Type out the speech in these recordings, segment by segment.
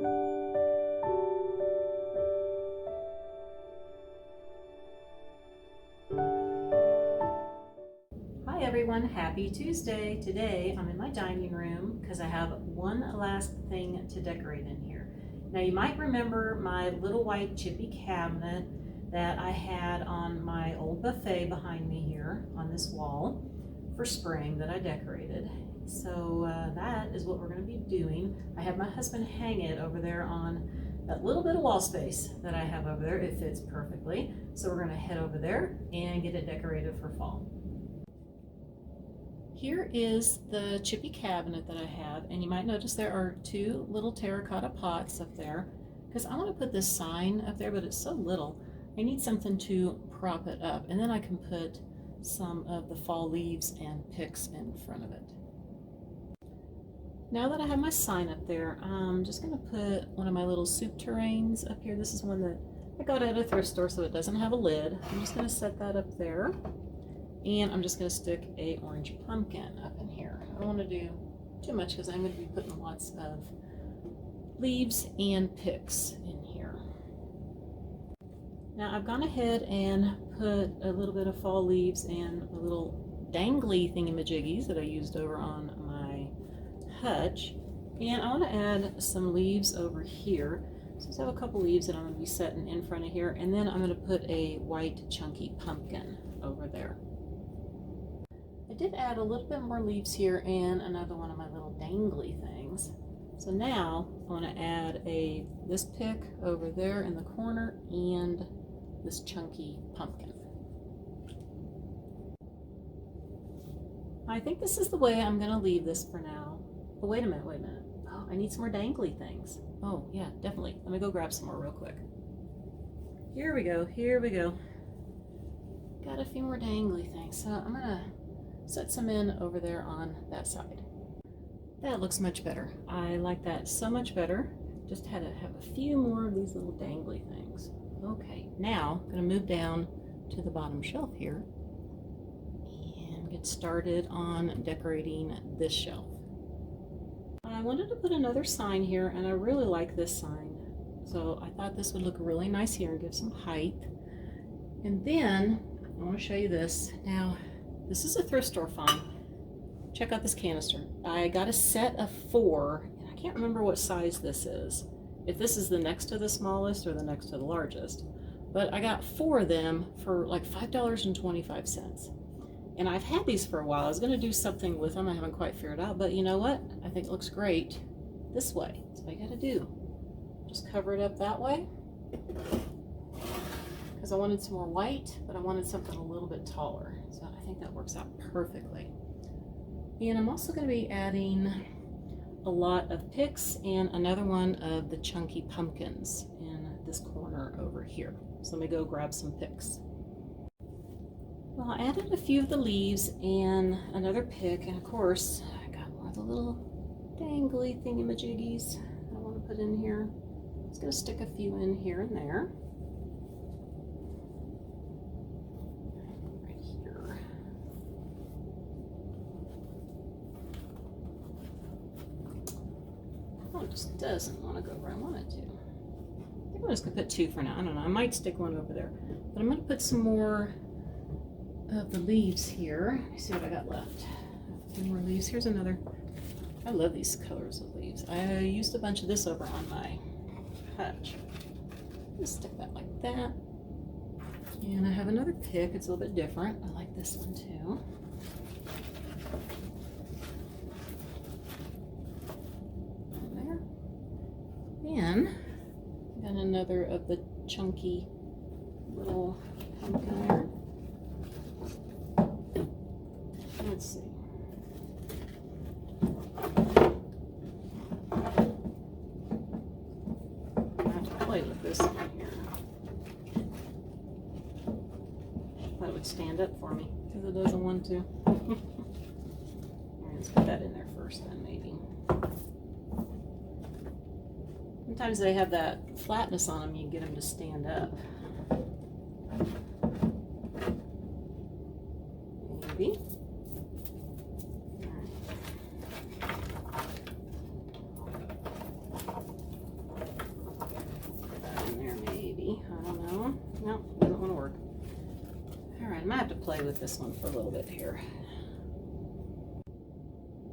Hi everyone, happy Tuesday. Today I'm in my dining room because I have one last thing to decorate in here. Now you might remember my little white chippy cabinet that I had on my old buffet behind me here on this wall for spring that I decorated. So that is what we're going to be doing. I had my husband hang it over there on that little bit of wall space that I have over there. It fits perfectly. So we're going to head over there and get it decorated for fall. Here is the chippy cabinet that I have, and you might notice there are two little terracotta pots up there because I want to put this sign up there, but it's so little. I need something to prop it up, and then I can put some of the fall leaves and picks in front of it. Now that I have my sign up there, I'm just going to put one of my little soup terrains up here. This is one that I got at a thrift store, so it doesn't have a lid. I'm just going to set that up there. And I'm just going to stick a orange pumpkin up in here. I don't want to do too much because I'm going to be putting lots of leaves and picks in here. Now I've gone ahead and put a little bit of fall leaves and a little dangly thingamajiggies that I used over on my hutch. And I want to add some leaves over here. So I have a couple leaves that I'm going to be setting in front of here. And then I'm going to put a white chunky pumpkin over there. I did add a little bit more leaves here and another one of my little dangly things. So now I want to add this pick over there in the corner and this chunky pumpkin. I think this is the way I'm going to leave this for now. But wait a minute. Oh, I need some more dangly things. Oh yeah, definitely. Let me go grab some more real quick. Here we go. Got a few more dangly things. So I'm going to set some in over there on that side. That looks much better. I like that so much better. Just had to have a few more of these little dangly things. Okay, now I'm going to move down to the bottom shelf here and get started on decorating this shelf. I wanted to put another sign here, and I really like this sign. So I thought this would look really nice here and give some height. And then I want to show you this. Now, this is a thrift store find. Check out this canister. I got a set of 4, and I can't remember what size this is. If this is the next to the smallest or the next to the largest. But I got 4 of them for like $5.25. And I've had these for a while. I was going to do something with them. I haven't quite figured out. But you know what? I think it looks great this way. That's what I got to do. Just cover it up that way. Because I wanted some more white, but I wanted something a little bit taller. So I think that works out perfectly. And I'm also going to be adding a lot of picks and another one of the chunky pumpkins in this corner over here. So let me go grab some picks. Well, I added a few of the leaves and another pick, and of course I got more of the little dangly thingamajiggies I want to put in here. I'm just going to stick a few in here and there. It just doesn't want to go where I want it to. I think I'm just going to put 2 for now. I don't know. I might stick one over there. But I'm going to put some more of the leaves here. Let me see what I got left. A few more leaves. Here's another. I love these colors of leaves. I used a bunch of this over on my hutch. Just stick that like that. And I have another pick. It's a little bit different. I like this one too. And got another of the chunky little pumpkin there. Let's see. I have to play with this one here. That would stand up for me because it doesn't want to. Let's put that in there first then maybe. Sometimes they have that flatness on them, you can get them to stand up. Maybe. play with this one for a little bit here.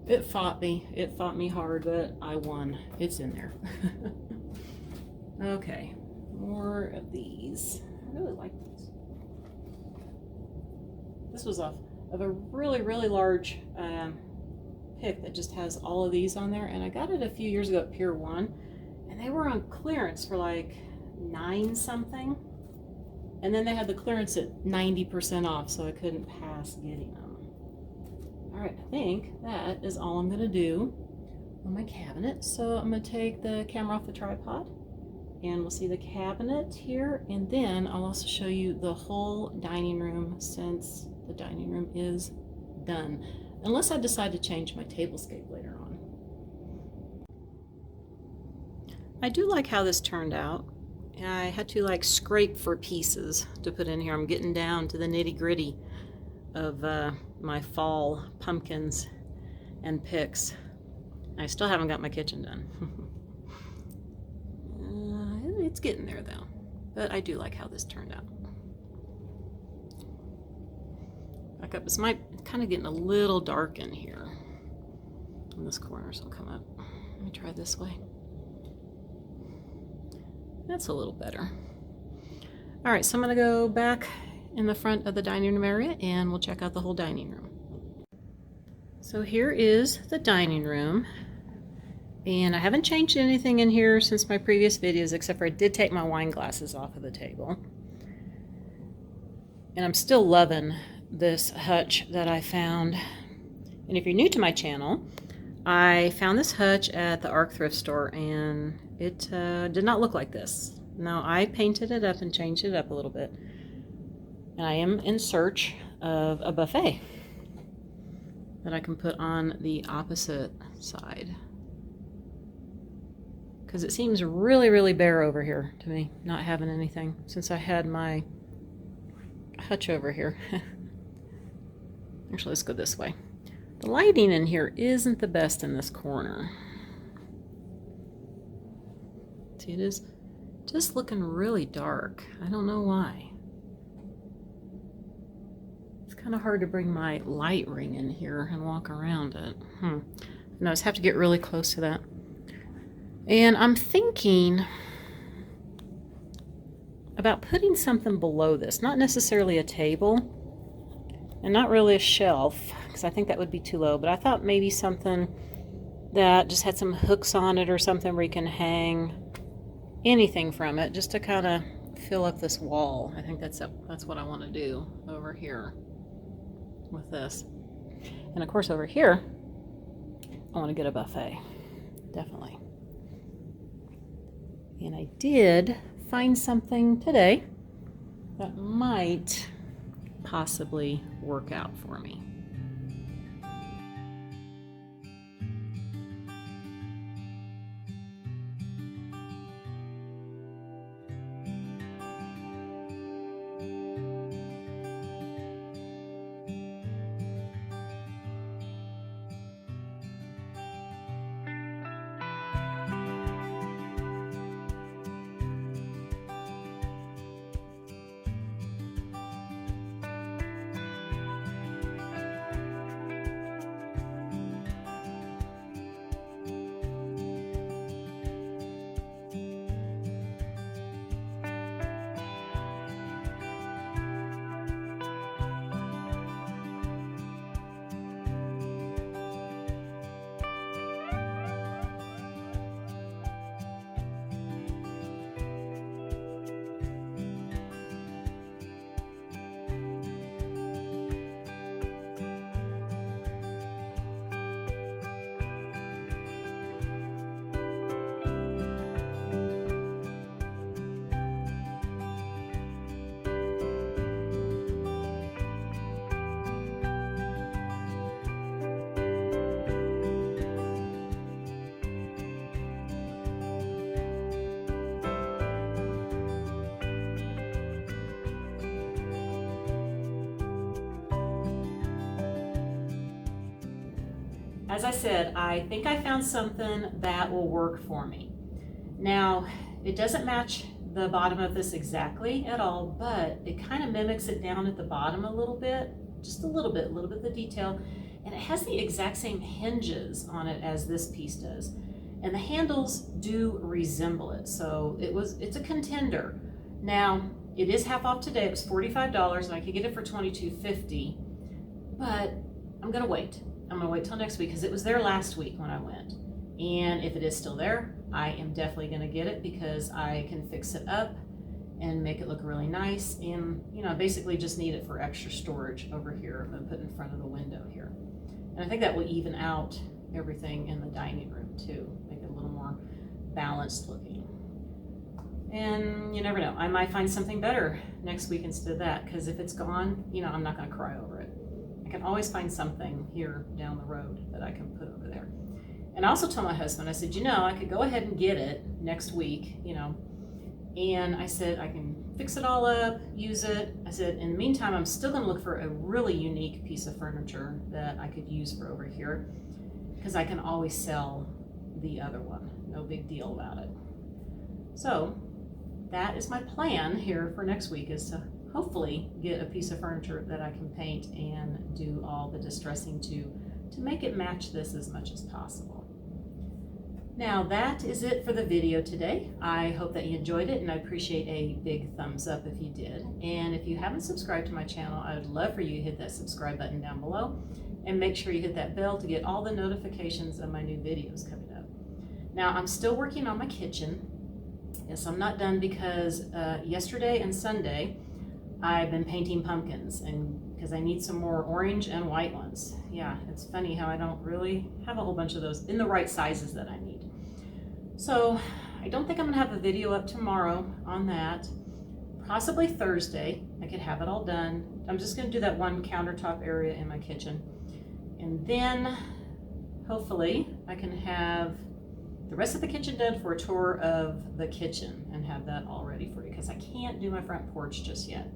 It fought me. It fought me hard, but I won. It's in there. Okay, more of these. I really like these. This was off of a really, really large pick that just has all of these on there, and I got it a few years ago at Pier 1, and they were on clearance for like $9 something, and then they had the clearance at 90% off, so I couldn't pass getting them. All right, I think that is all I'm gonna do on my cabinet. So I'm gonna take the camera off the tripod, and we'll see the cabinet here, and then I'll also show you the whole dining room, since the dining room is done, unless I decide to change my tablescape later on. I do like how this turned out. I had to like scrape for pieces to put in here. I'm getting down to the nitty-gritty of my fall pumpkins and picks. I still haven't got my kitchen done. It's getting there though, but I do like how this turned out. Back up. It's kind of getting a little dark in here. And this corners will come up. Let me try this way. That's a little better. All right, so I'm gonna go back in the front of the dining room area and we'll check out the whole dining room. So here is the dining room. And I haven't changed anything in here since my previous videos, except for I did take my wine glasses off of the table. And I'm still loving this hutch that I found. And if you're new to my channel, I found this hutch at the Arc thrift store, and it did not look like this. Now, I painted it up and changed it up a little bit. And I am in search of a buffet that I can put on the opposite side, because it seems really, really bare over here to me, not having anything, since I had my hutch over here. Actually, let's go this way. The lighting in here isn't the best in this corner. See, it is just looking really dark. I don't know why. It's kind of hard to bring my light ring in here and walk around it. No, I just have to get really close to that. And I'm thinking about putting something below this, not necessarily a table and not really a shelf, because I think that would be too low, but I thought maybe something that just had some hooks on it or something where you can hang anything from it, just to kind of fill up this wall. I think that's what I want to do over here with this. And of course over here I want to get a buffet, definitely. And I did find something today that might possibly work out for me. As I said, I think I found something that will work for me. Now, it doesn't match the bottom of this exactly at all, but it kind of mimics it down at the bottom a little bit, just a little bit of the detail. And it has the exact same hinges on it as this piece does. And the handles do resemble it. So it's a contender. Now, it is half off today. It was $45 and I could get it for $22.50, but I'm gonna wait. I'm gonna wait till next week because it was there last week when I went. And if it is still there, I am definitely gonna get it because I can fix it up and make it look really nice. And you know, I basically just need it for extra storage over here. I'm gonna put in front of the window here. And I think that will even out everything in the dining room too, make it a little more balanced looking. And you never know, I might find something better next week instead of that, because if it's gone, you know, I'm not gonna cry over it. I can always find something here down the road that I can put over there. And I also told my husband, I said, you know, I could go ahead and get it next week, you know, and I said, I can fix it all up, use it. I said, in the meantime, I'm still gonna look for a really unique piece of furniture that I could use for over here, because I can always sell the other one. No big deal about it. So that is my plan here for next week, is to hopefully get a piece of furniture that I can paint and do all the distressing to make it match this as much as possible. Now that is it for the video today. I hope that you enjoyed it, and I appreciate a big thumbs up if you did. And if you haven't subscribed to my channel, I would love for you to hit that subscribe button down below, and make sure you hit that bell to get all the notifications of my new videos coming up. Now I'm still working on my kitchen. Yes, I'm not done because yesterday and Sunday I've been painting pumpkins, and because I need some more orange and white ones. Yeah, it's funny how I don't really have a whole bunch of those in the right sizes that I need. So I don't think I'm gonna have a video up tomorrow on that. Possibly Thursday, I could have it all done. I'm just gonna do that one countertop area in my kitchen. And then hopefully I can have the rest of the kitchen done for a tour of the kitchen and have that all ready for you, because I can't do my front porch just yet.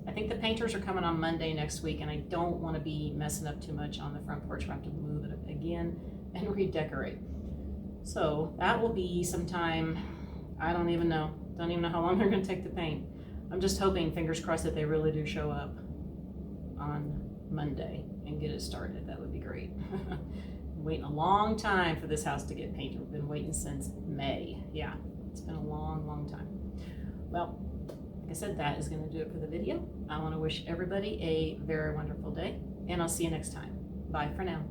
I think the painters are coming on Monday next week, and I don't want to be messing up too much on the front porch. I have to move it again and redecorate. So that will be sometime, I don't even know how long they're going to take to paint. I'm just hoping, fingers crossed, that they really do show up on Monday and get it started. That would be great. Waiting a long time for this house to get painted. We've been waiting since May. Yeah, it's been a long time. Well, like I said, that is going to do it for the video. I want to wish everybody a very wonderful day, and I'll see you next time. Bye for now.